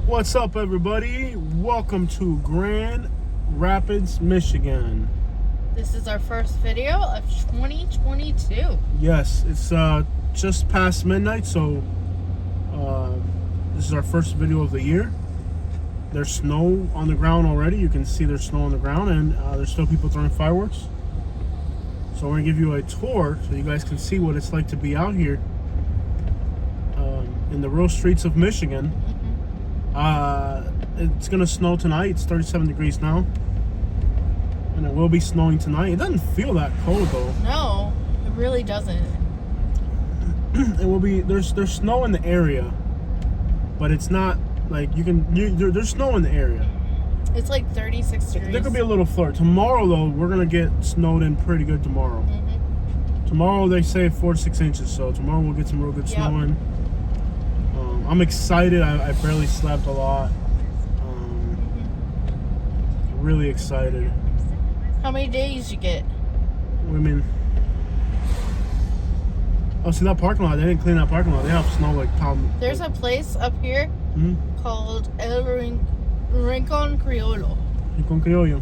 What's up, everybody? Welcome to Grand Rapids, Michigan. This is our first video of 2022. Yes, it's just past midnight, so this is our first video of the year. There's snow on the ground already. You can see there's snow on the ground, and there's still people throwing fireworks. So I'm going to give you a tour so you guys can see what it's like to be out here in the real streets of Michigan. It's gonna snow tonight. It's 37 degrees now, and it will be snowing tonight. It doesn't feel that cold though. No, it really doesn't. It will be. There's snow in the area, but it's not like there's snow in the area. It's like 36 degrees. There could be a little flurry. Tomorrow though, we're gonna get snowed in pretty good tomorrow. Tomorrow they say 4 to 6 inches, so tomorrow we'll get some real good snow in. I'm excited. I barely slept a lot. Really excited. How many days you get? Women. Oh, see that parking lot? They didn't clean that parking lot. They have snow like piled. There's a place up here called El Rincon Criollo. Rincon Criollo.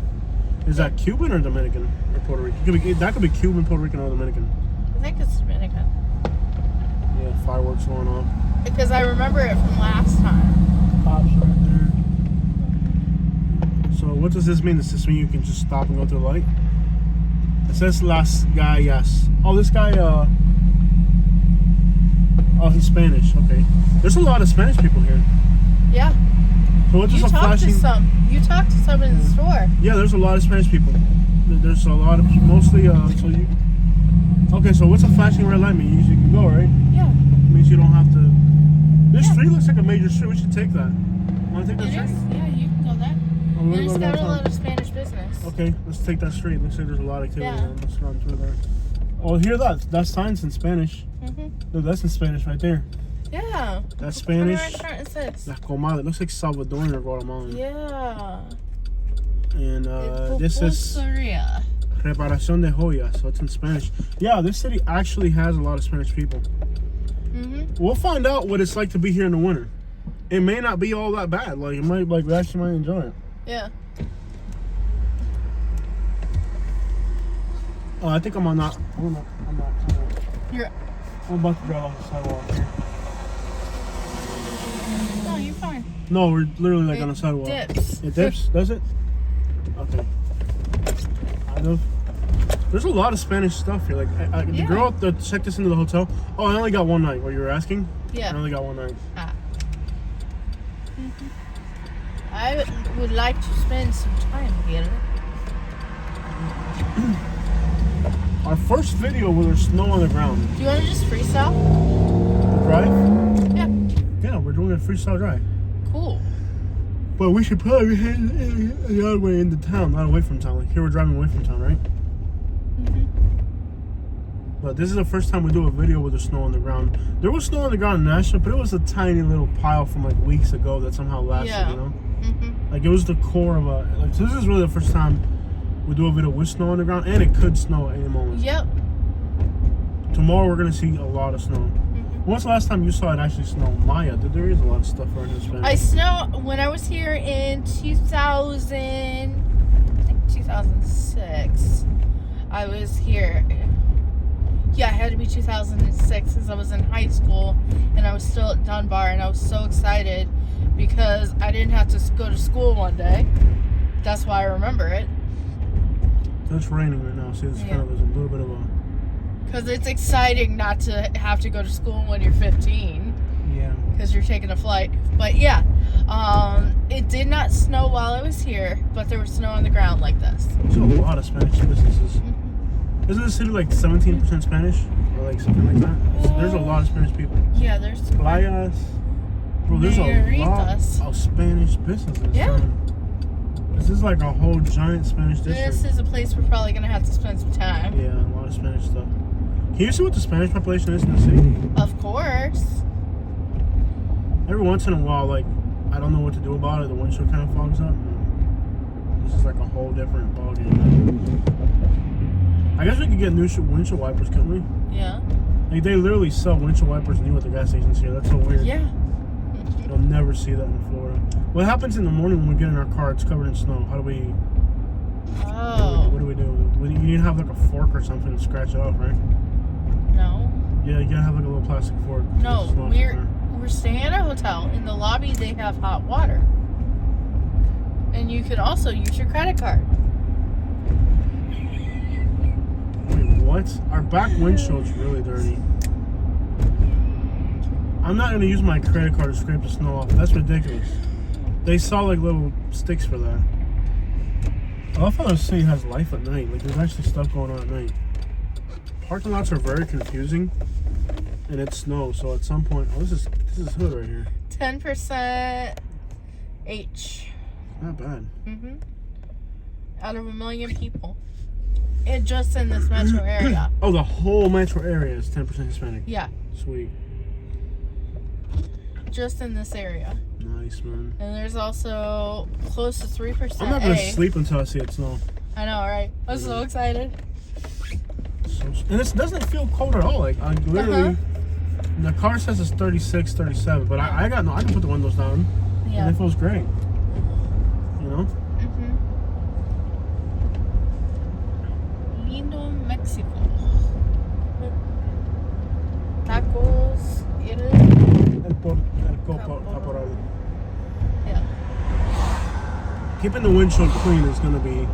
Is that Cuban or Dominican or Puerto Rican? That could be Cuban, Puerto Rican, or Dominican. I think it's Dominican. Yeah, fireworks going off. Because I remember it from last time. Pops right there. So what does this mean? Does this mean you can just stop and go through the light? It says Las Gallas. Oh, this guy, oh, he's Spanish. Okay. There's a lot of Spanish people here. Yeah. So what does You a talked flashing... to some. You talked to some in the store. Yeah, there's a lot of Spanish people. There's a lot of, mostly, so you... Okay, so what's a flashing red light mean? You can go, right? Yeah. It means you don't have to... This street looks like a major street. We should take that. Want to take that It street? is? Yeah, you can go there. Oh, we're There's gonna go got a downtown. lot of Spanish business. Okay, let's take that street. Looks like there's a lot of activity. Yeah. Let's run through there. Oh, hear that? That sign's in Spanish. No, that's in Spanish right there. Yeah. That's What Spanish. restaurant is this? La Comadre. It looks like Salvadoran or Guatemalan. Yeah. And this is Pulperia. Reparación de Joyas. So it's in Spanish. Yeah, this city actually has a lot of Spanish people. We'll find out what it's like to be here in the winter. It may not be all that bad. Like, it might, like, we actually might enjoy it. Yeah. Oh, I think I'm on that. I'm not. You're. I'm about to drive off the sidewalk here. No, you're fine. No, we're literally like on the sidewalk. Dips. It dips? Does it? Okay. Kind of. There's a lot of Spanish stuff here. Like, the girl that checked us into the hotel. Oh, I only got one night. What you were asking? Yeah. I only got one night. I would like to spend some time here. Our first video where there's snow on the ground. Do you want to just freestyle? Drive? Yeah. Yeah, we're doing a freestyle drive. Cool. But we should probably head the other way into town, not away from town. Like, here we're driving away from town, right? But this is the first time we do a video with the snow on the ground. There was snow on the ground in Nashville, but it was a tiny little pile from like weeks ago that somehow lasted, you know? Like, it was the core of a... Like, so this is really the first time we do a video with snow on the ground, and it could snow at any moment. Yep. Tomorrow we're going to see a lot of snow. When's the last time you saw it actually snow? Maya, there is a lot of stuff around here in Spanish. I snow when I was here in 2006. I was here. Yeah, it had to be 2006 because I was in high school and I was still at Dunbar, and I was so excited because I didn't have to go to school one day. That's why I remember it. It's raining right now, see, it's kind of, there's a little bit of a... Because it's exciting not to have to go to school when you're 15. Yeah. Because you're taking a flight. But yeah, it did not snow while I was here, but there was snow on the ground like this. There's a lot of Spanish businesses. Isn't the city like 17% Spanish? Or like something like that? There's a lot of Spanish people. Yeah, there's... Playas. Bro, there's a lot of Spanish businesses. Yeah. This is like a whole giant Spanish district. This is a place we're probably going to have to spend some time. Yeah, a lot of Spanish stuff. Can you see what the Spanish population is in the city? Of course. Every once in a while, like, I don't know what to do about it. The windshield kind of fogs up. This is like a whole different ballgame. I guess we could get new windshield wipers, couldn't we? Yeah. Like, they literally sell windshield wipers new at the gas stations here. That's so weird. Yeah. You'll never see that in Florida. What happens in the morning when we get in our car? It's covered in snow. How do we? Oh. What do we do? You need to have like a fork or something to scratch it off, right? No. Yeah, you gotta have like a little plastic fork. No, we're staying at a hotel. In the lobby, they have hot water, and you could also use your credit card. Wait, what? Our back windshield's really dirty. I'm not gonna use my credit card to scrape the snow off. That's ridiculous. They saw like little sticks for that. I love how this city has life at night. Like there's actually stuff going on at night. Parking lots are very confusing, and it snows. So at some point, this is hood right here. 10% H. Not bad. Out of 1 million people, and just in this metro area. Oh, the whole metro area is 10% Hispanic. Yeah. Sweet. Just in this area. Nice, man. And there's also close to 3%. I'm not gonna sleep until I see it snow. I know, right? I'm so excited. And this doesn't feel cold at all. Like I literally, the car says it's 36, 37, but I can put the windows down. Yeah. And it feels great. You know. Lindo, Mexico. Tacos. Caporal. Yeah. Keeping the windshield clean is gonna be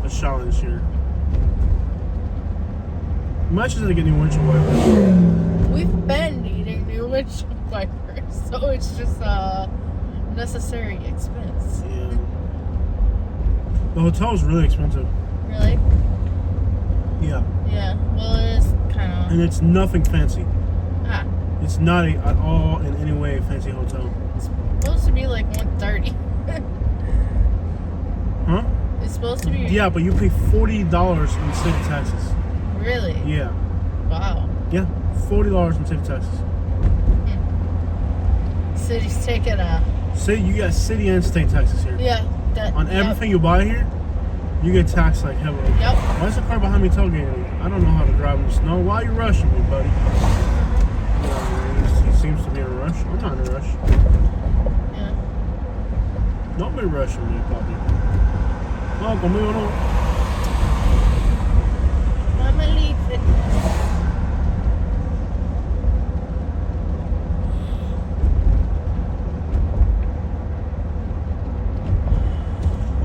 a challenge here. You might just have to get new windshield wipers. We've been needing new windshield wipers, so it's just a necessary expense. Yeah. The hotel is really expensive. Really? Yeah. Yeah. Well, it is kind of. And it's nothing fancy. Ah. It's not at all in any way a fancy hotel. It's supposed to be like $130. Huh? It's supposed to be. Yeah, but you pay $40 in city taxes. Really? Yeah. Wow. Yeah, $40 in city taxes. City's taking a. City, you got city and state taxes here. Yeah. On everything you buy here, you get taxed like heavily. Yep. Why is the car behind me tailgating me? I don't know how to drive in the snow. Why are you rushing me, buddy? He seems to be in a rush. I'm not in a rush. Yeah. Don't be rushing me, puppy. No, conmigo no. Mama leave it.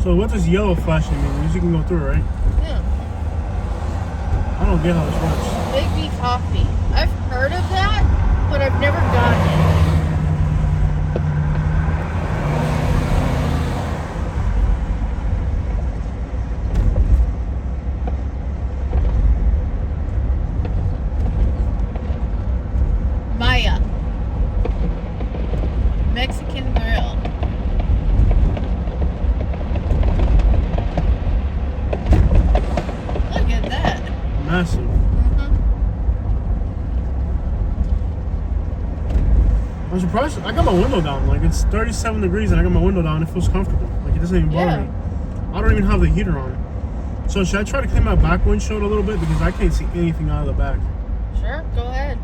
So what does yellow flashing mean? It means you can go through, right? Yeah. I don't get how this works. Big B coffee. I've heard of that, but I've never gotten it. Maya. Mexican grill. Look at that. Massive. I'm surprised. I got my window down. Like it's 37 degrees and I got my window down. It feels comfortable. Like it doesn't even bother me. I don't even have the heater on. So should I try to clean my back windshield a little bit because I can't see anything out of the back? Sure, go ahead.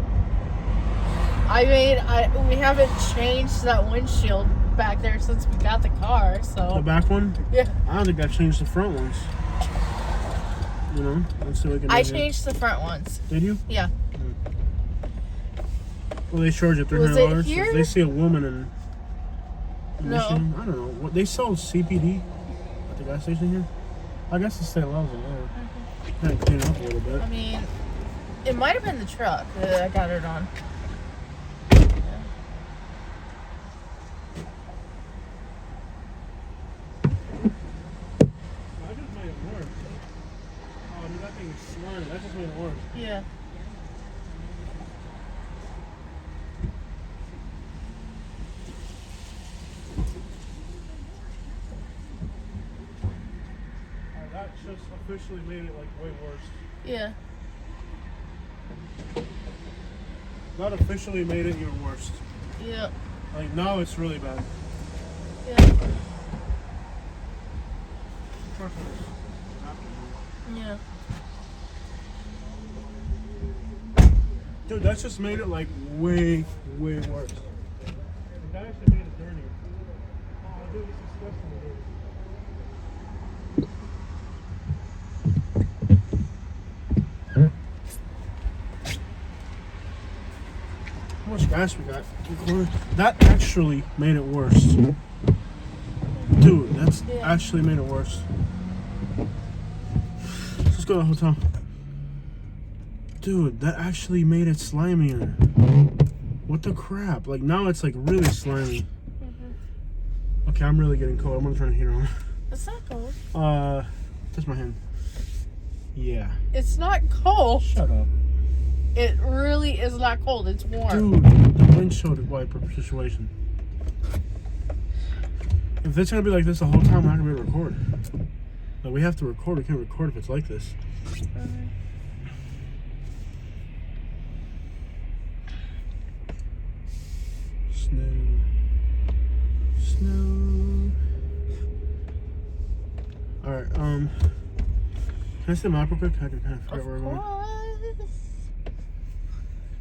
We haven't changed that windshield back there since we got the car, so. The back one? Yeah. I don't think I changed the front ones. You know, let's see what we can do. I changed the front ones. Did you? Yeah. Well, they charge you $300. Was it here? If they see a woman in No. Michigan, I don't know. What they sell CPD at the gas station here. I guess the state allows it. Yeah. Kind of clean it up a little bit. I mean, it might have been the truck that I got it on. I just made it work. Oh, dude, that thing is slurring. That just made it work. Yeah. That just officially made it like way worse. Yeah. That officially made it even worse. Yeah. Like now it's really bad. Yeah. Yeah. Dude, that's just made it like way, way worse. Okay? How much gas we got? That actually made it worse. Dude, that's actually made it worse. Let's go to the hotel. Dude, that actually made it slimier. What the crap? Like, now it's like really slimy. Okay, I'm really getting cold. I'm gonna turn the heater on. It's not cold. Touch my hand. Yeah. It's not cold. Shut up. It really is not cold. It's warm. Dude, the windshield wiper situation. If it's gonna be like this the whole time, we're not gonna be able to record. Like, we have to record. We can't record if it's like this. Snow. Snow. Alright, can I see the map real quick? I can kind of forget where we're going.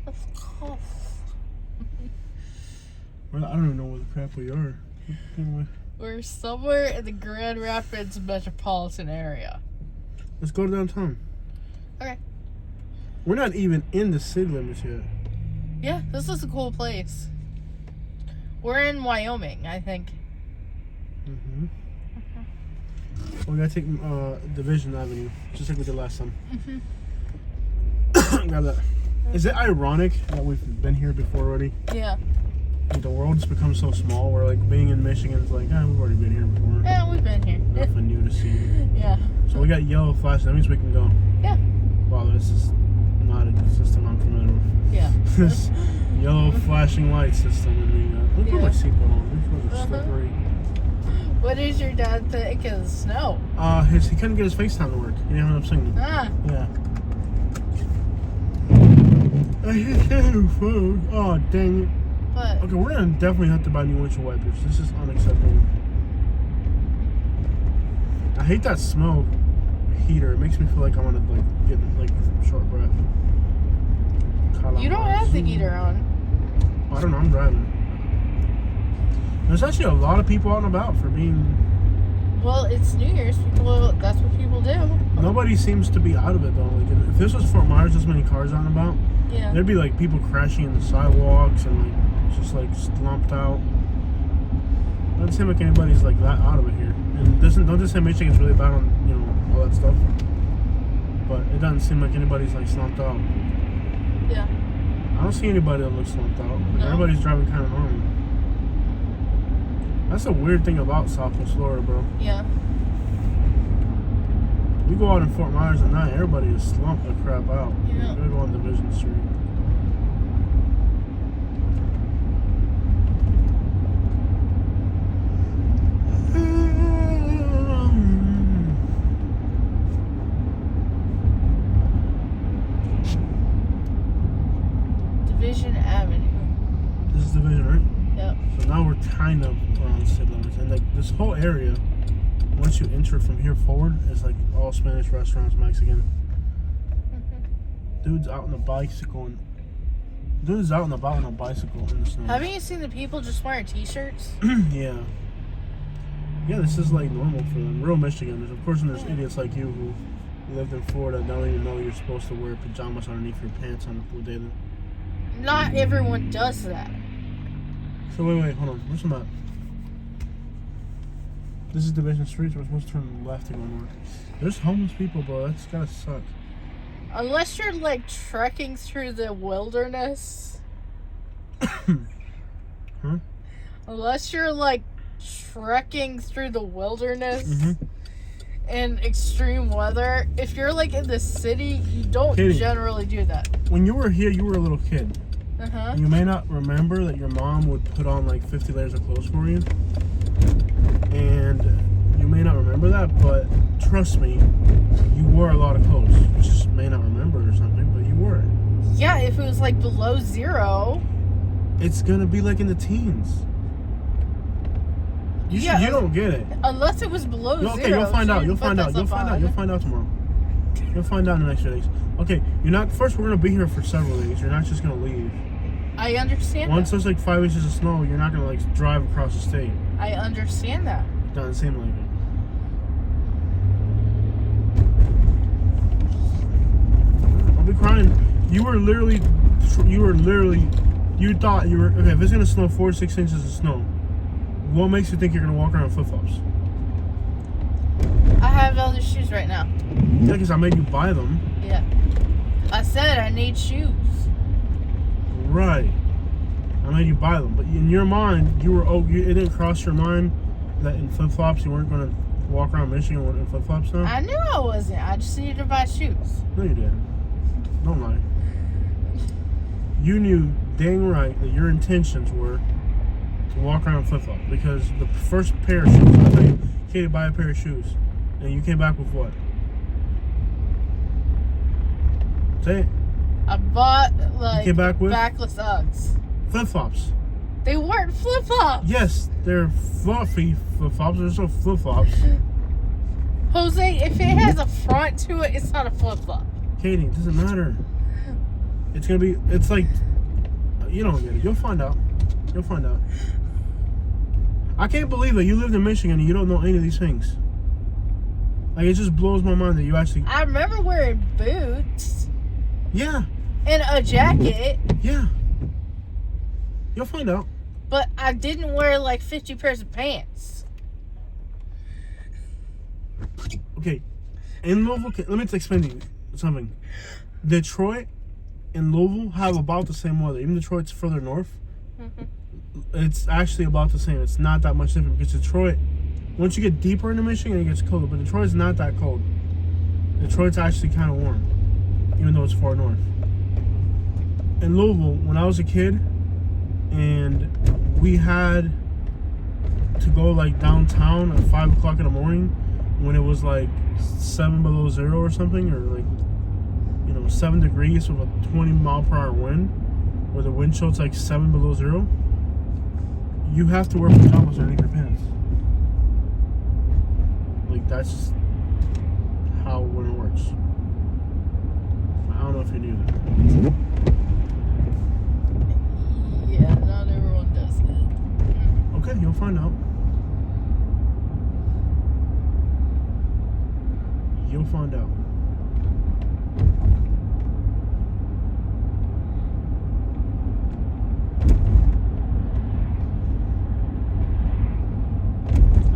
Of course. Well, I don't even know where the crap we are. Anyway. We're somewhere in the Grand Rapids metropolitan area. Let's go to downtown. Okay. We're not even in the city limits yet. Yeah, this is a cool place. We're in Wyoming, I think. Mm-hmm. We gotta take Division Avenue, just like we did last time. Mm-hmm. Grab that. Is it ironic that we've been here before already? Yeah. Like, the world's become so small. Where like being in Michigan is like, we've already been here before. Yeah, we've been here. Nothing new to see. Yeah. So we got yellow flash. That means we can go. Yeah. Wow, this is not a system I'm familiar with. Yeah. This yellow flashing light system, and we put my seatbelt on. These are slippery. What did your dad think of the snow? He couldn't get his FaceTime to work. He didn't have enough signal. Ah. Yeah. I hit the phone. Oh, dang it. But Okay, we're gonna definitely have to buy new windshield wipers. This is unacceptable. I hate that smoke heater. It makes me feel like I'm gonna like get like short breath. you don't have the heater on. I don't know. I'm driving. There's actually a lot of people out and about for being. Well, it's New Year's. That's what people do. Nobody seems to be out of it though. Like if this was Fort Myers, this many cars out and about, Yeah. there'd be like people crashing in the sidewalks and like just like slumped out. Doesn't seem like anybody's like that out of it here. And don't just say Michigan's really bad on all that stuff. But it doesn't seem like anybody's like slumped out. Yeah. I don't see anybody that looks slumped out. Like, No. everybody's driving kind of normal. That's a weird thing about Southwest Florida, bro. Yeah. We go out in Fort Myers at night, everybody is slumped the crap out. Yeah. We go on Division Street. Division Avenue. This is Division, right? Yep. So now we're kind of around city limits. And like this whole area, once you enter from here forward, is like all Spanish restaurants, Mexican. Dude's out on a bicycle and dude's out and about on a bicycle in the snow. Haven't you seen the people just wearing t-shirts? Yeah. Yeah, this is like normal for them. Real Michiganders. Of course, and there's idiots like you who lived in Florida and don't even know you're supposed to wear pajamas underneath your pants on a cool day. Not everyone does that. So wait, hold on. Where's the map? This is Division Street, so we're supposed to turn left to go north. There's homeless people, bro. That's gotta suck. Unless you're like trekking through the wilderness. Huh? Unless you're like trekking through the wilderness Mm-hmm. in extreme weather. If you're like in the city, you don't Katie, generally do that. When you were here, you were a little kid. Uh-huh. You may not remember that your mom would put on like 50 layers of clothes for you. And you may not remember that, but trust me, you wore a lot of clothes. You just may not remember it or something, but you wore it. Yeah, if it was like below zero. It's gonna be like in the teens. You don't get it. Unless it was below zero. Okay, you'll find out. so You'll find out. You'll find out. You'll find out tomorrow. You'll find out in the next few days. Okay, you're not. First, we're gonna be here for several days. You're not just gonna leave. I understand Once that. there's like 5 inches of snow, you're not gonna like drive across the state. I understand that. Doesn't seem like it. I'll be crying. You thought you were okay. If it's gonna snow 4 to 6 inches of snow, what makes you think you're gonna walk around in flip flops? I have other shoes right now. Yeah, because I made you buy them. Yeah. I said I need shoes. Right. I made you buy them, but in your mind, it didn't cross your mind that in flip flops you weren't gonna walk around Michigan in flip flops now. I knew I wasn't. I just needed to buy shoes. No, you didn't. Don't lie. You knew dang right that your intentions were to walk around in flip flops because the first pair of shoes, I tell you, Katie, buy a pair of shoes, and you came back with what? Say it. I bought like came back with? backless Uggs. Flip flops. They weren't flip flops. Yes, they're fluffy flip flops. They're still flip flops. Jose, if it has a front to it, it's not a flip flop. Katie, it doesn't matter. It's gonna be. It's like you don't get it. You'll find out. You'll find out. I can't believe that you lived in Michigan and you don't know any of these things. Like, it just blows my mind that you actually. I remember wearing boots. Yeah. And a jacket. Yeah. You'll find out. But I didn't wear like 50 pairs of pants. Okay. In Louisville, let me explain to you something. Detroit and Louisville have about the same weather. Even Detroit's further north. Mm-hmm. It's actually about the same. It's not that much different because Detroit, once you get deeper into Michigan, it gets colder. But Detroit's not that cold. Detroit's actually kind of warm, even though it's far north. In Louisville, when I was a kid, and we had to go like downtown at 5 o'clock in the morning when it was like 7 below zero or something, or like 7 degrees with a 20-mile-per-hour wind, where the wind chill's like 7 below zero. You have to wear pajamas underneath your pants. Like, that's just how winter works. I don't know if you knew that. Yeah, not everyone does that. Okay, you'll find out. You'll find out.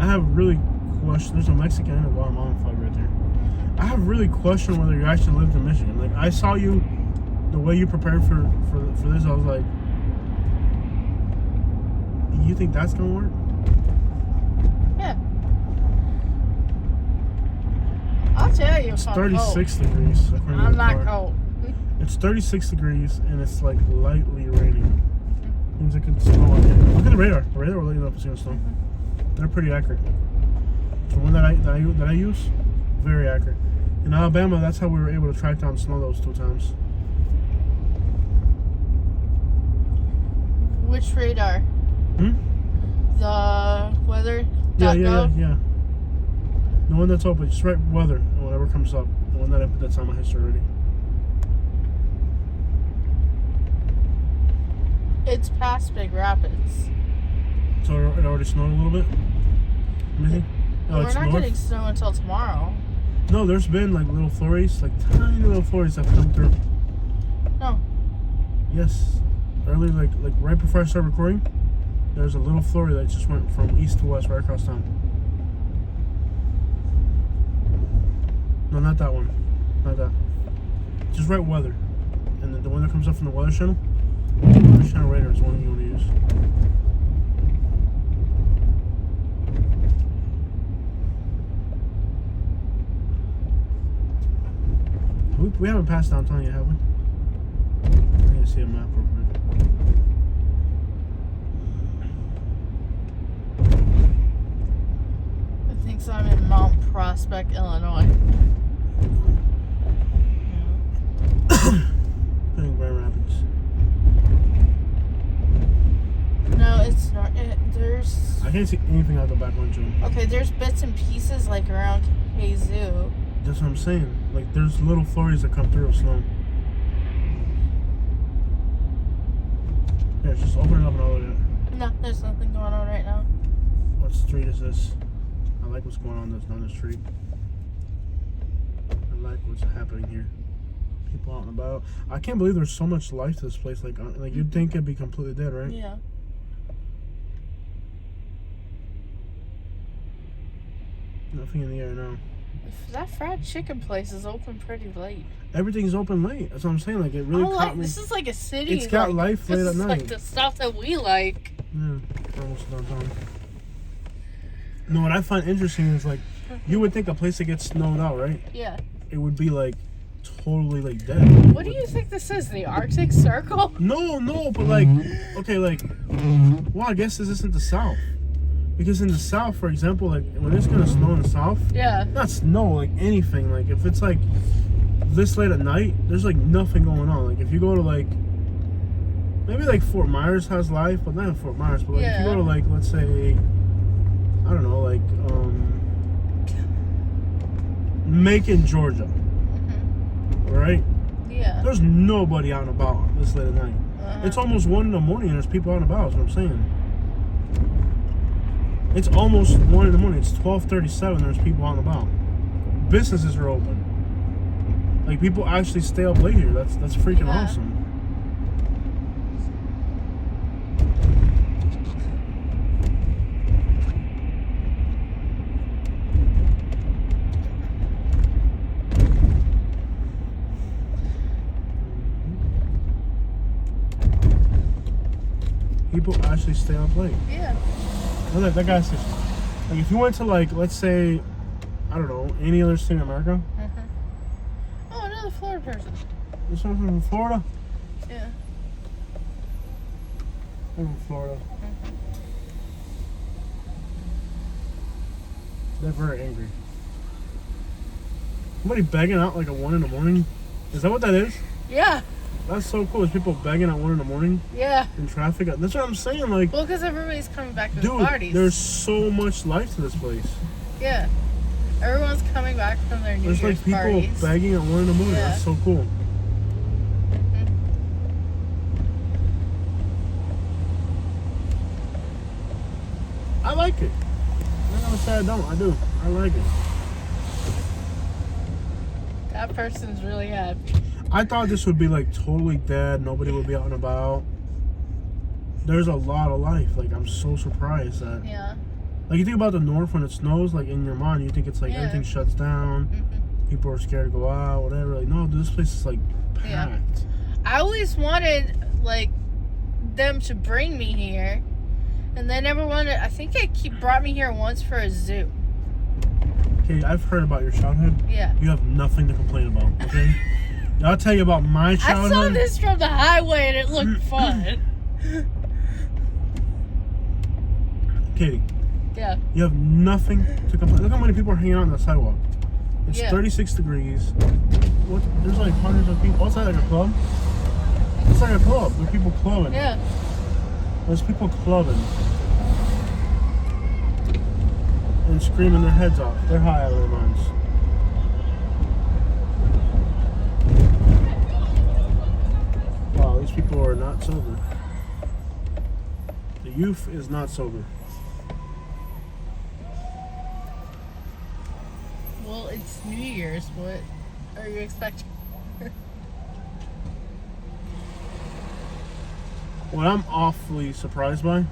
I have really questioned. There's a Mexican and a Guatemalan flag right there. I have really questioned whether you actually lived in Michigan. Like, I saw you, the way you prepared for this, I was like, you think that's gonna work? Yeah. I'll tell you if it's I'm 36 cold. degrees. I'm not cold. It's 36 degrees and it's like lightly raining. Means it could snow again. Look at the radar. The radar will let you know if it's gonna snow. They're pretty accurate. The one that I use, very accurate. In Alabama, that's how we were able to track down snow those 2 times. Which radar? The weather. Yeah. The one that's open, just write weather and whatever comes up. The one that's on my history already. It's past Big Rapids. So it already snowed a little bit? Anything? We're not getting snow until tomorrow. No, there's been like little flurries, like tiny little flurries that have come through. No. Yes. Early, like right before I started recording, there's a little flurry that just went from east to west right across town. No, not that one. Not that. Just write weather. And then the one that comes up from the Weather Channel, the Weather Channel radar is one you want to use. We haven't passed downtown yet, have we? I need to see a map real quick. I think so. I'm in Mount Prospect, Illinois. In Grand Rapids. No, it's not. There's. I can't see anything out the back window. Okay, there's bits and pieces like around Kazoo. That's what I'm saying. Like, there's little flurries that come through of snow. Yeah, just open it up and all of it. No, there's nothing going on right now. What street is this? like what's going on down the street. I like what's happening here. People out and about. I can't believe there's so much life to this place. Like you'd think it'd be completely dead, right? Yeah. Nothing in the air now. That fried chicken place is open pretty late. Everything's open late. That's what I'm saying. Like it really caught me. This is like a city. It's got life late at night. Like the stuff that we like. Yeah, we're almost downtown. No, what I find interesting is like, you would think a place that gets snowed out, right? Yeah. It would be like totally like dead. What do you think this is? The Arctic Circle? No, but like, okay, like, well, I guess this isn't the South. Because in the South, for example, like when it's gonna snow in the South, yeah, not snow, like anything. Like if it's like this late at night, there's like nothing going on. Like if you go to like, maybe like Fort Myers has life, but not in Fort Myers. But like if you go to like, let's say, I don't know, like Macon, Georgia, right? Yeah. There's nobody out and about this late at night. It's almost 1 in the morning and there's people out and about. Is what I'm saying. It's almost 1 in the morning. It's 12:37. There's people out and about. Businesses are open. Like people actually stay up late here. That's freaking awesome. People actually stay up late. Yeah. Look, that guy says, like, if you went to, like, let's say, I don't know, any other state in America. Oh, another Florida person. This one from Florida? Yeah. I'm from Florida. They're very angry. Somebody begging out, like, at 1 in the morning? Is that what that is? Yeah. That's so cool. Is people begging at 1 in the morning? Yeah. In traffic? That's what I'm saying. Like, well, because everybody's coming back to dude, the parties. There's so much life to this place. Yeah. Everyone's coming back from their New There's Year's like people parties. begging at 1 in the morning. Yeah. That's so cool. I like it. I'm not gonna say I don't. I do. I like it. That person's really happy. I thought this would be like totally dead. Nobody would be out and about. There's a lot of life. Like I'm so surprised that. Yeah. Like you think about the north when it snows. Like in your mind, you think it's like everything shuts down. People are scared to go out. Whatever. Like no, this place is like packed. Yeah. I always wanted like them to bring me here, and they never wanted. I think they brought me here once for a zoo. Okay, I've heard about your childhood. Yeah. You have nothing to complain about. Okay. I'll tell you about my childhood. I saw this from the highway and it looked fun. Katie. Yeah. You have nothing to complain. Look how many people are hanging out on the sidewalk. It's 36 degrees. What? There's like hundreds of people. What's that, like a club? It's like a club. There's people clubbing. Yeah. There's people clubbing. And screaming their heads off. They're high out of their minds. Wow, these people are not sober. The youth is not sober. Well, it's New Year's. What are you expecting? What I'm awfully surprised by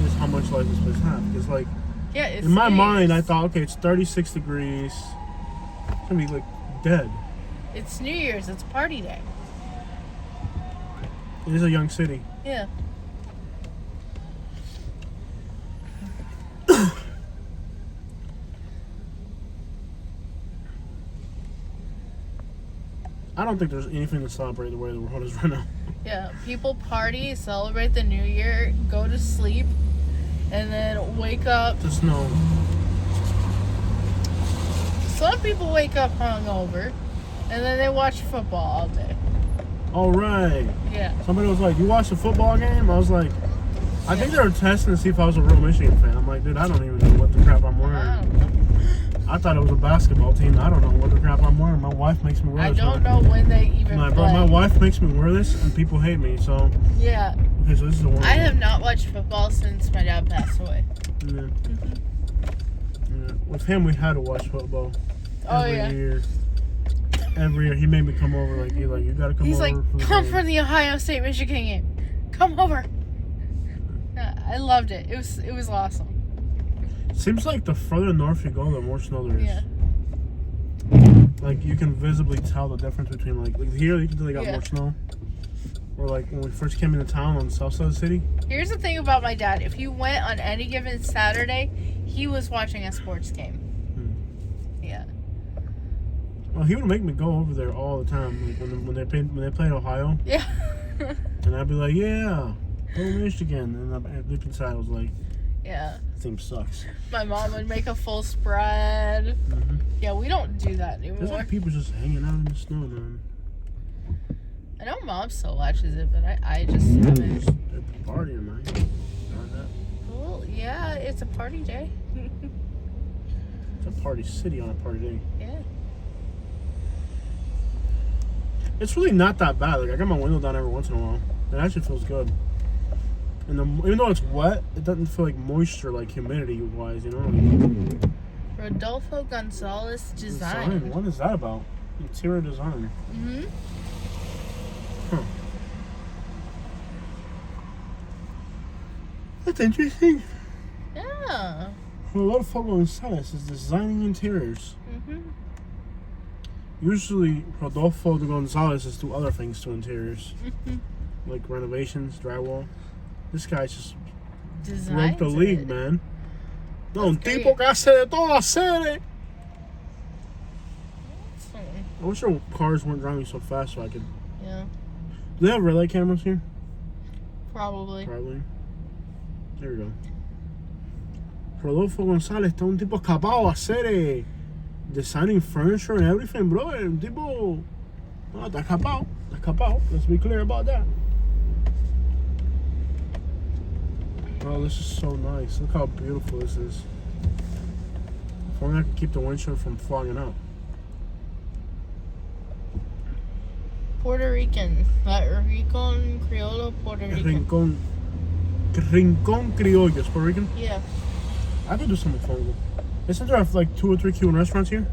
is how much life this place has. Because, like, it's in my New mind, Year's. I thought, okay, it's 36 degrees. It's gonna be like dead. It's New Year's. It's party day. It is a young city. Yeah. I don't think there's anything to celebrate the way the world is right now. Yeah. People party, celebrate the New Year, go to sleep, and then wake up. To snow. Some people wake up hungover, and then they watch football all day. All right. Yeah. Somebody was like, "You watched a football game?" I was like, "I think they were testing to see if I was a real Michigan fan." I'm like, "Dude, I don't even know what the crap I'm wearing." I don't know. I thought it was a basketball team. I don't know what the crap I'm wearing. My wife makes me wear I this. don't know when they even My, play. bro, my wife makes me wear this, and people hate me. So Yeah. okay, so this is the one. I have not watched football since my dad passed away. Yeah. with him, we had to watch football. Oh, Every yeah. year. Every year, he made me come over. Like, you gotta come He's over. like, come for the Ohio State Michigan game. Come over. I loved it. It was awesome. Seems like the further north you go, the more snow there is. Yeah. Like, you can visibly tell the difference between, like here, you can tell they got Yeah. more snow. Or, like, when we first came into town on the south side of the city. Here's the thing about my dad. If he went on any given Saturday, he was watching a sports game. Yeah. Well, he would make me go over there all the time. Like, when they played Ohio. Yeah. And I'd be like, yeah, go Michigan. And deep inside, I was like, Yeah. this team sucks. My mom would make a full spread. Mm-hmm. Yeah, we don't do that There's anymore. like people just hanging out in the snow, man. I know mom still watches it, but I just haven't. They're partying, man. Not that. Well, yeah, it's a party day. It's a party city on a party day. Yeah. It's really not that bad. Like, I got my window down every once in a while. It actually feels good. And even though it's wet, it doesn't feel like moisture, like humidity-wise, you know? Rodolfo Gonzalez Design. What is that about? Interior design. Mm-hmm. Huh. That's interesting. Yeah. Rodolfo Gonzalez is designing interiors. Mm-hmm. Usually, Rodolfo Gonzalez is do other things to interiors. Like renovations, drywall. This guy's just broke the league, man. No, un That's tipo great. que hace de todo hacer. I wish our cars weren't driving so fast so I could... Yeah, Do they have red light cameras here? probably. Probably. There we go. Rodolfo González está un tipo acabado a hacer designing furniture and everything, bro. Un tipo... No, está acabado. Está acabado. Let's be clear about that. Oh, this is so nice. Look how beautiful this is. If only I could keep the windshield from fogging out. Puerto Rican. Rincon Criollo, Puerto Rican. Rincon Criollos, Puerto Rican. Yeah. I could do something fun. Isn't there like 2 or 3 Cuban restaurants here?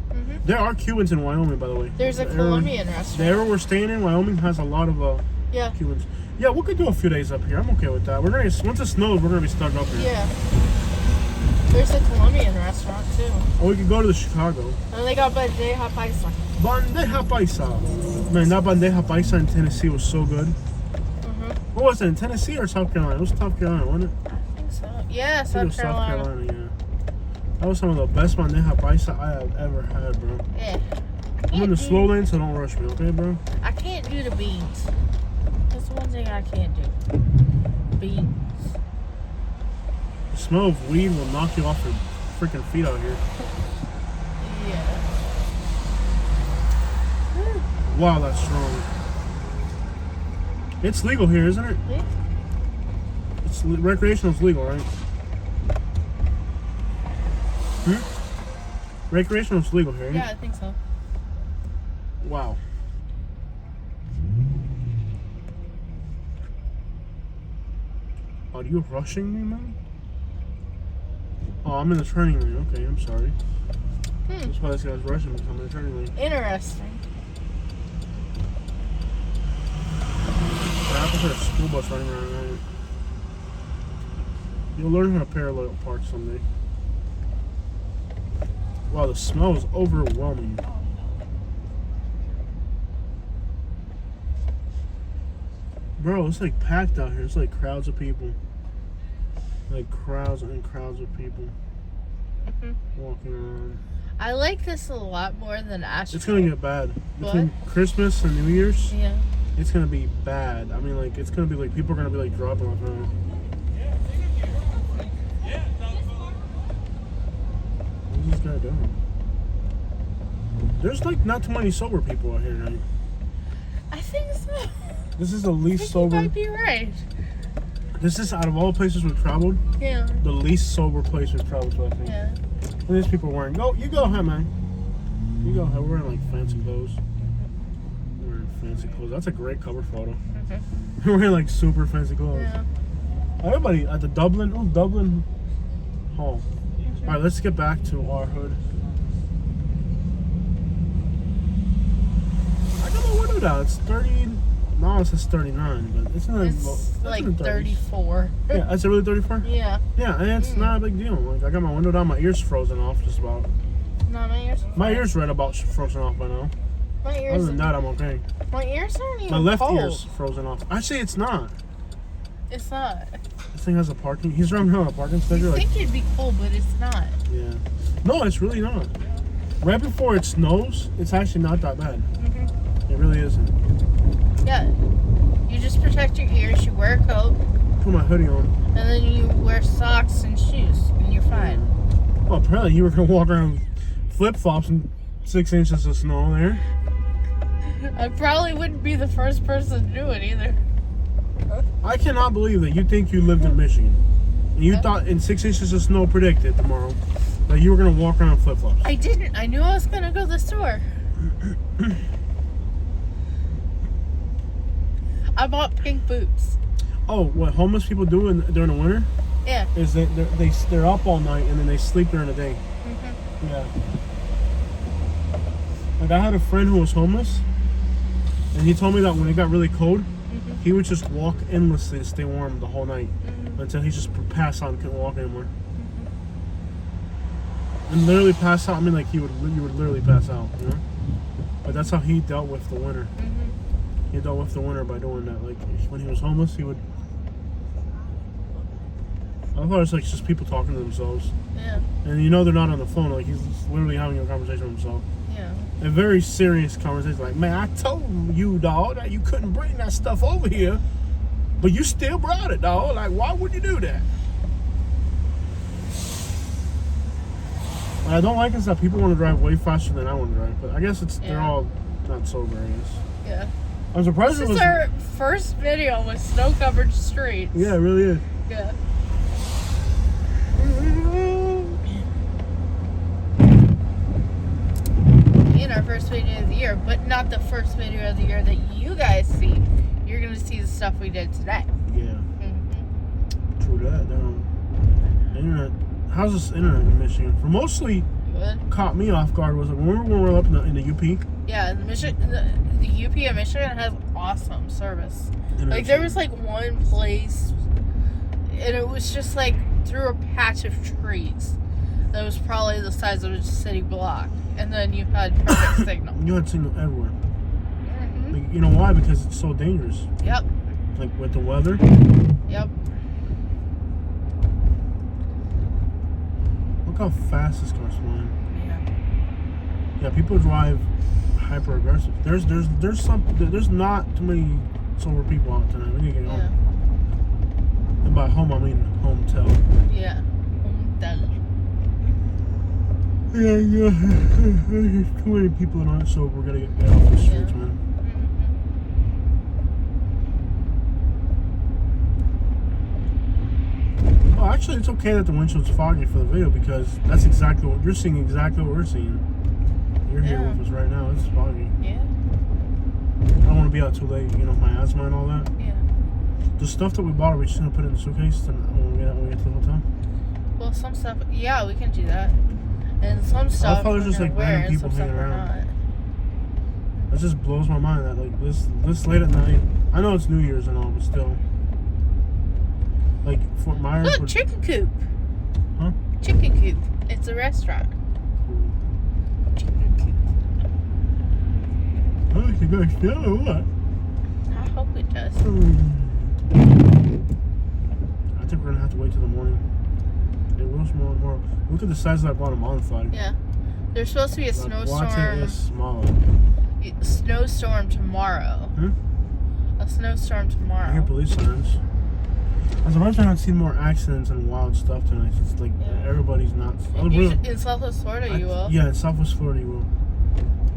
Mm-hmm. There are Cubans in Wyoming, by the way. There's a Colombian restaurant. The area we're staying in, Wyoming, has a lot of Yeah. Cubans. Yeah, we could do a few days up here. I'm okay with that. We're gonna once it snows, we're gonna be stuck up here. Yeah. There's a Colombian restaurant too. Or we could go to Chicago. And they got bandeja paisa. Bandeja Paisa. Man, that Bandeja Paisa in Tennessee was so good. Mm-hmm. What was it, in Tennessee or South Carolina? It was South Carolina, wasn't it? I think so. Yeah, I think it was South Carolina. South Carolina, yeah. That was some of the best Bandeja Paisa I have ever had, bro. Yeah. I'm in the slow lane, so don't rush me, okay, bro? I can't do the beans. That's one thing I can't do. Beans. The smell of weed will knock you off your freaking feet out here. Yeah. Wow, that's strong. It's legal here, isn't it? Yeah. It's recreational is legal, right? Recreational is legal here. Yeah, I think so. Wow. Are you rushing me, man? Oh, I'm in the turning lane. Okay, I'm sorry. That's why this guy's rushing me. I'm in the turning lane. Interesting. What happens to a school bus running around at night? You'll learn how to parallel park someday. Wow, the smell is overwhelming. Bro, it's like packed out here. It's like crowds of people. Like crowds and crowds of people walking around. I like this a lot more than Astro. It's gonna get bad. What? Between Christmas and New Year's, Yeah. it's gonna be bad. I mean, like, it's gonna be like people are gonna be like dropping off now. What's this guy doing? There's like not too many sober people out here tonight. I think so. This is the I least think sober. you might be right. This is out of all places we've traveled, Yeah. the least sober place we've traveled to, I think. Yeah. And there's people wearing, you go, huh, man? You go, huh? We're wearing like fancy clothes. We're wearing fancy clothes. That's a great cover photo. We're wearing like super fancy clothes. Yeah. Everybody at the Dublin Hall. Alright, let's get back to our hood. I got my window down. It's 30. No, it says 39, but it's not. It's like 34. Yeah, is it really 34? Yeah. Yeah, and it's not a big deal. Like, I got my window down, my ears frozen off just about. Not my ears. My ears right about frozen off by now. My ears. Other than that, I'm okay. My ears aren't even My left cold. ear's frozen off. Actually, it's not. It's not. This thing has a parking. He's running on a parking sticker. You Like, think it'd be cold, but it's not. yeah. No, it's really not. Right before it snows, it's actually not that bad. Mm-hmm. It really isn't. Yeah. You just protect your ears. You wear a coat, Put my hoodie on. and then you wear socks and shoes, and you're fine. Well, apparently you were gonna walk around with flip flops and 6 inches of snow there. I probably wouldn't be the first person to do it either. I cannot believe that you think you lived in Michigan. And you thought in 6 inches of snow predicted tomorrow that you were gonna walk around in flip flops. I didn't. I knew I was gonna go to the store. I bought pink boots. Oh, what homeless people do during the winter Yeah. is they're up all night and then they sleep during the day. Mm-hmm. Yeah. Like I had a friend who was homeless, and he told me that when it got really cold, Mm-hmm. he would just walk endlessly to stay warm the whole night until he just passed out and couldn't walk anymore. And literally pass out. I mean, like you would literally pass out, you know. But that's how he dealt with the winter. Mm-hmm. He dealt with the winter by doing that. Like when he was homeless, he would. I thought it was like just people talking to themselves, Yeah. and you know they're not on the phone. Like he's just literally having a conversation with himself. Yeah. A very serious conversation. Like, man, I told you, dog, that you couldn't bring that stuff over here, but you still brought it, dog. Like, why would you do that? What I don't like is that people want to drive way faster than I want to drive, but I guess they're Yeah. all not sober, I guess. Yeah. I'm surprised This it is was. our first video with snow-covered streets. Yeah, it really is. Yeah. In our first video of the year, but not the first video of the year that you guys see. You're gonna see the stuff we did today. Yeah, Mm-hmm. true that. Internet. How's this internet in Michigan? For mostly Good. caught me off guard was like, remember when we were up in the UP? Yeah, the UP of Michigan has awesome service. Like there was like one place, and it was just like through a patch of trees that was probably the size of a city block, and then you had perfect signal. You had signal everywhere. Mm-hmm. Like, you know why? Because it's so dangerous. Yep. Like with the weather. Yep. Look how fast this car's flying. Yeah. Yeah, people drive hyper aggressive. There's not too many sober people out tonight. We need to get Yeah. home. And by home I mean hotel. Yeah. Done. Yeah. There's too many people that aren't sober. We're gonna get off the streets, man. Well, actually, it's okay that the windshield's foggy for the video because that's exactly what you're seeing. Exactly what we're seeing. You're here Yeah. with us right now. It's foggy. Yeah. I don't want to be out too late. You know, my asthma and all that. Yeah. The stuff that we bought, are we just gonna put it in the suitcase when we get to the hotel? Well, some stuff. Yeah, we can do that. And some stuff. thought it was we're just, gonna like, wear, random and people some stuff hanging we're around. not. That just blows my mind that like this late at night. I know it's New Year's and all, but still. Like Fort Myers. Look, would- Chicken Coop. Huh? Chicken Coop. It's a restaurant. Chicken Coop. Oh, you guys still or what? I hope it does. I think we're gonna have to wait till the morning. It will snow tomorrow. Look at the size of that Guatemala flag. Yeah. There's supposed to be a snowstorm. Snowstorm tomorrow. Hmm? A snowstorm I hear tomorrow. police sirens. I'm surprised I haven't seen more accidents and wild stuff tonight. It's like Yeah. everybody's nuts. In Southwest Florida, you will. Yeah, in Southwest Florida, you will.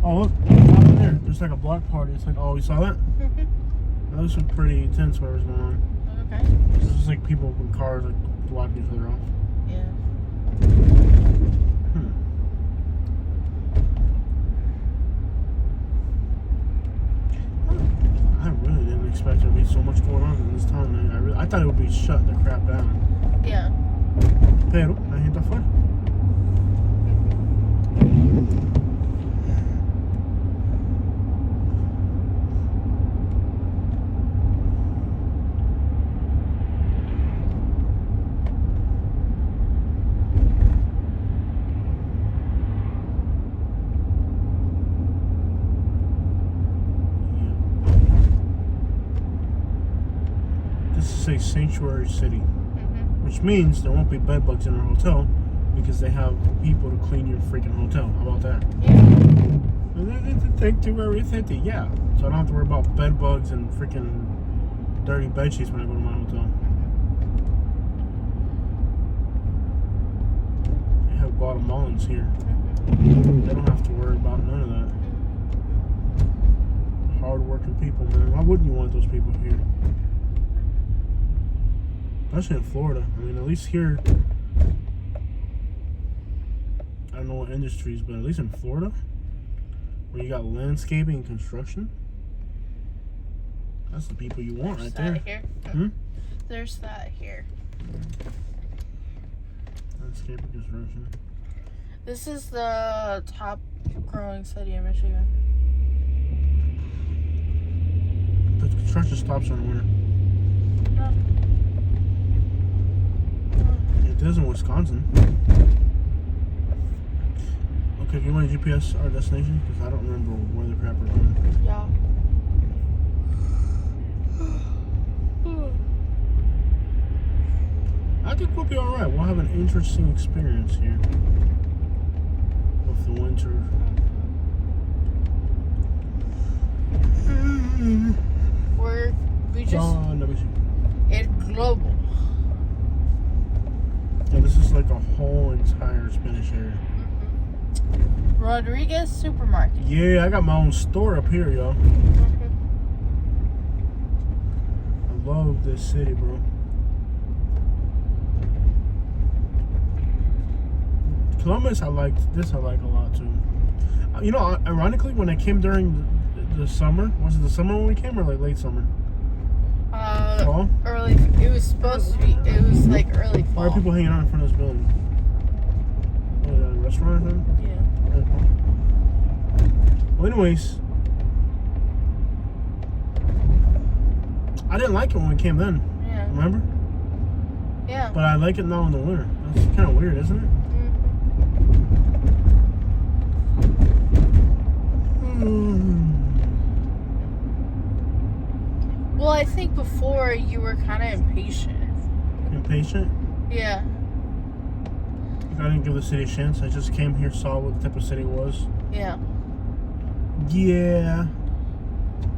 Oh, look, out there. There's like a block party. It's like, oh, you saw that? That was pretty intense. Whatever's going on. Okay. It's just like people in cars like blocking each other off. Yeah. I really didn't expect there to be so much going on in this town. I thought it would be shut the crap down. Yeah. Pero, la gente afuera. sanctuary city, which means there won't be bed bugs in our hotel because they have people to clean your freaking hotel. How about that? Thank you very much. Yeah. So I don't have to worry about bed bugs and freaking dirty bed sheets when I go to my hotel. They have Guatemalans here. They don't have to worry about none of that. Hard-working people, man. Why wouldn't you want those people here? Especially in Florida. I mean, at least here, I don't know what industries, but at least in Florida, where you got landscaping and construction, that's the people you want right there. Here. There's that here. Landscaping construction. This is the top growing city in Michigan. The construction stops in the winter. It does in Wisconsin. Okay, do you want to GPS our destination? Because I don't remember where the crap we're going. Yeah. I think we'll be alright. We'll have an interesting experience here with the winter. We just it's global. Yeah, this is like a whole entire Spanish area. Rodriguez Supermarket. Yeah, I got my own store up here, y'all. I love this city, bro. Columbus, I like a lot too. You know, ironically, when I came during the summer, was it the summer when we came or like late summer? Fall? Early. It was supposed to be. It was like early fall. Why are people hanging out in front of this building? What, a restaurant or something? Yeah. Well, anyways, I didn't like it when we came then. Yeah. Remember? Yeah. But I like it now in the winter. That's kind of weird, isn't it? Well, I think before you were kind of impatient. Impatient? Yeah. I didn't give the city a chance. I just came here, saw what type of city it was. Yeah. Yeah.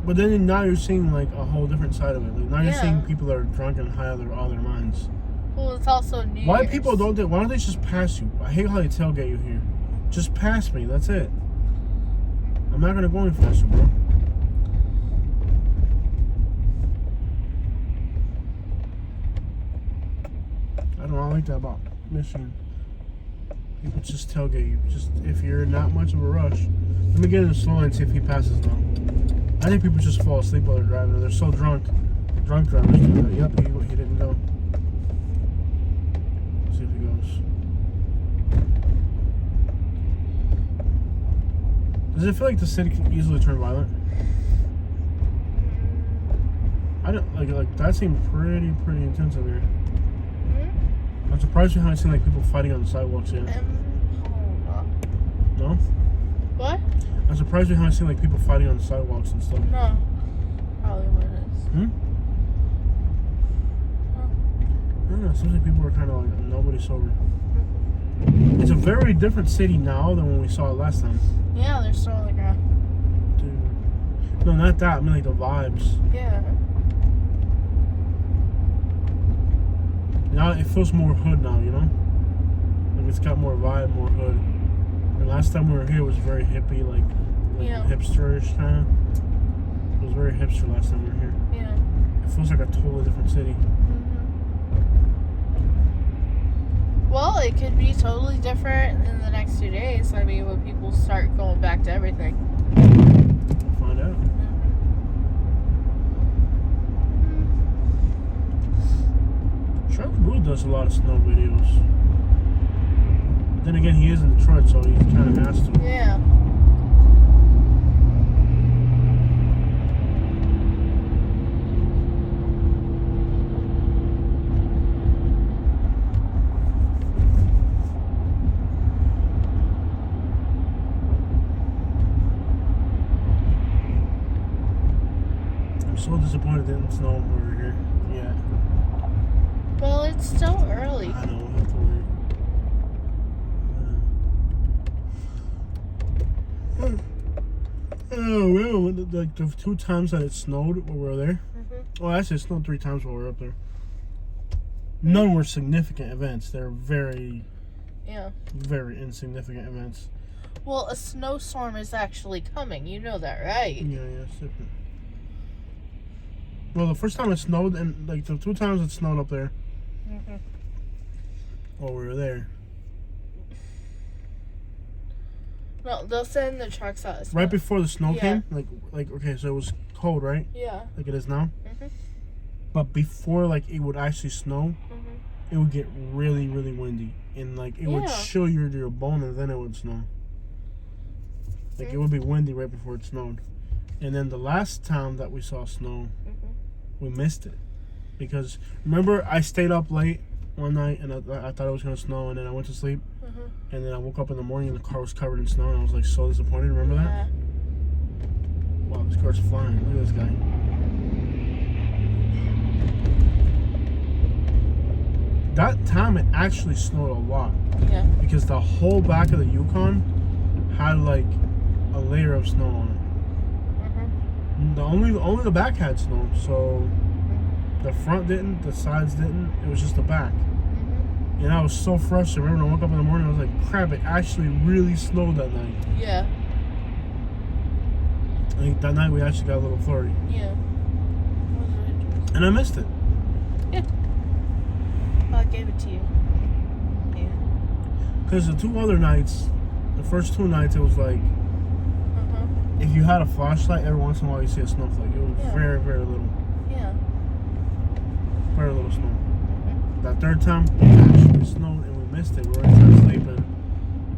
But then now you're seeing like a whole different side of it. Like now you're seeing people that are drunk and high out of their minds. Well, it's also New Why Year's. people don't? Why don't they just pass you? I hate how they tailgate you here. Just pass me. That's it. I'm not gonna go any faster, bro. I don't like that about Michigan. People just tailgate you. Just if you're not much of a rush. Let me get in the slow and see if he passes now. I think people just fall asleep while they're driving. Or they're so drunk. Drunk drivers do that. Yep, he didn't go. Let's see if he goes. Does it feel like the city can easily turn violent? I don't like that seemed pretty intense over here. I'm surprised we haven't seen like people fighting on the sidewalks yet. No? What? I'm surprised we haven't seen like people fighting on the sidewalks and stuff. No. Probably what it is. I don't know. It seems like people are kind of like nobody's sober. It's a very different city now than when we saw it last time. Yeah, they're still on the ground. Dude. No, not that. I mean like the vibes. Yeah. Now it feels more hood now, you know? Like it's got more vibe, more hood. And last time we were here it was very hippie, like hipsterish kind of. It was very hipster last time we were here. Yeah. It feels like a totally different city. Well, it could be totally different in the next 2 days. I mean, when people start going back to everything. We'll find out. Charlie Blue does a lot of snow videos. Then again, he is in Detroit, so he kind of has to. Yeah. I'm so disappointed it didn't snow over here. Yeah. It's still early. I know, I have to worry. Oh, well, like the 2 times that it snowed while we were there. Well, actually, it snowed 3 times while we were up there. None were significant events. They're very, very insignificant events. Well, a snowstorm is actually coming. You know that, right? Yeah, it's different. Well, the first time it snowed, and like the 2 times it snowed up there while we were there. No, they'll send the trucks out. Right before the snow came, like okay, so it was cold, right? Yeah. Like it is now. But before like it would actually snow, it would get really, really windy, and like it would chill your bone, and then it would snow. Like it would be windy right before it snowed, and then the last time that we saw snow, we missed it because remember I stayed up late one night and I thought it was gonna snow, and then I went to sleep, and then I woke up in the morning and the car was covered in snow, and I was like so disappointed. Remember that? Wow, this car's flying. Look at this guy. That time it actually snowed a lot. Yeah. Because the whole back of the Yukon had like a layer of snow on it. Only the back had snow, so the front didn't, the sides didn't. It was just the back. And I was so frustrated. Remember when I woke up in the morning, I was like, crap, it actually really snowed that night. Yeah. I think that night we actually got a little flurry. Yeah. And I missed it. Yeah. Well, I gave it to you. Yeah. Because the 2 other nights, the first 2 nights, it was like, if you had a flashlight, every once in a while you see a snowflake. It was very, very little. Yeah. Very little snow. That 3rd time, it actually snowed and we missed it. We were trying to sleep in.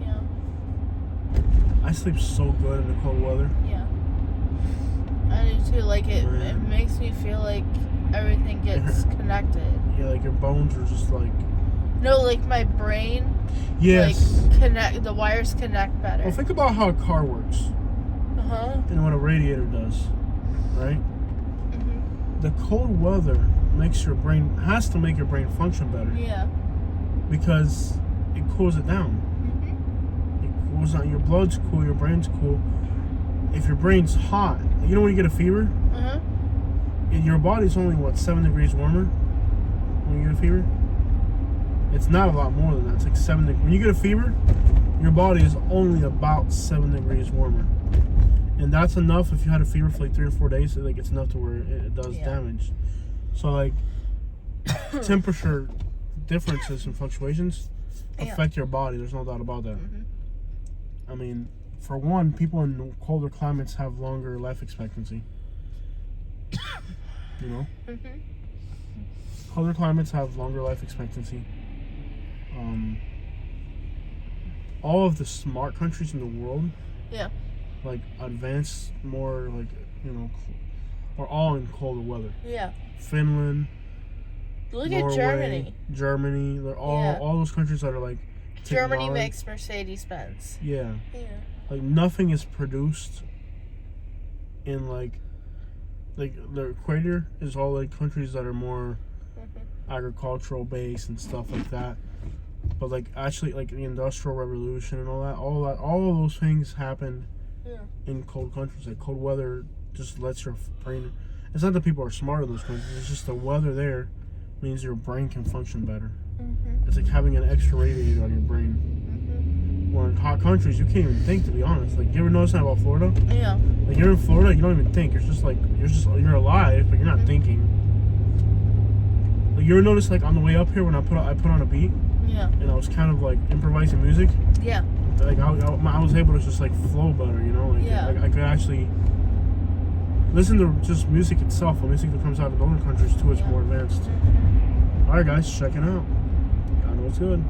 Yeah. I sleep so good in the cold weather. Yeah. I do too. Like it makes me feel like everything gets connected. Yeah, like your bones are just like. No, like my brain. Yes. Like connect. The wires connect better. Well, think about how a car works. And what a radiator does, right? The cold weather has to make your brain function better. Yeah. Because it cools it down. It cools down. Your blood's cool, your brain's cool. If your brain's hot, you know when you get a fever? Your body's only, 7 degrees warmer when you get a fever? It's not a lot more than that. It's like 7 degrees. When you get a fever, your body is only about 7 degrees warmer. And that's enough if you had a fever for like 3 or 4 days. Like it's enough to where it does damage. So like temperature differences and fluctuations affect your body. There's no doubt about that. I mean, for one, people in colder climates have longer life expectancy. You know? Colder climates have longer life expectancy. All of the smart countries in the world, like advanced, more like, are all in colder weather. Yeah. Finland. Look Norway, at Germany. They're all those countries that are like. Germany makes Mercedes-Benz. Yeah. Like nothing is produced in like the equator is all like countries that are more agricultural based and stuff like that. But like actually like the Industrial Revolution and all of those things happened in cold countries. Like cold weather just lets your brain. It's not that people are smart in those countries. It's just the weather there means your brain can function better. It's like having an extra radiator on your brain. Where in hot countries you can't even think, to be honest. Like you ever notice that about Florida? Yeah. Like you're in Florida, you don't even think. You're alive, but you're not thinking. Like you ever notice like on the way up here when I put on a beat? Yeah. And I was kind of like improvising music. Yeah. Like I was able to just like flow better, Like I could actually listen to just music itself. The music that comes out of other countries too, it's more advanced. Alright guys, check it out. I know it's good.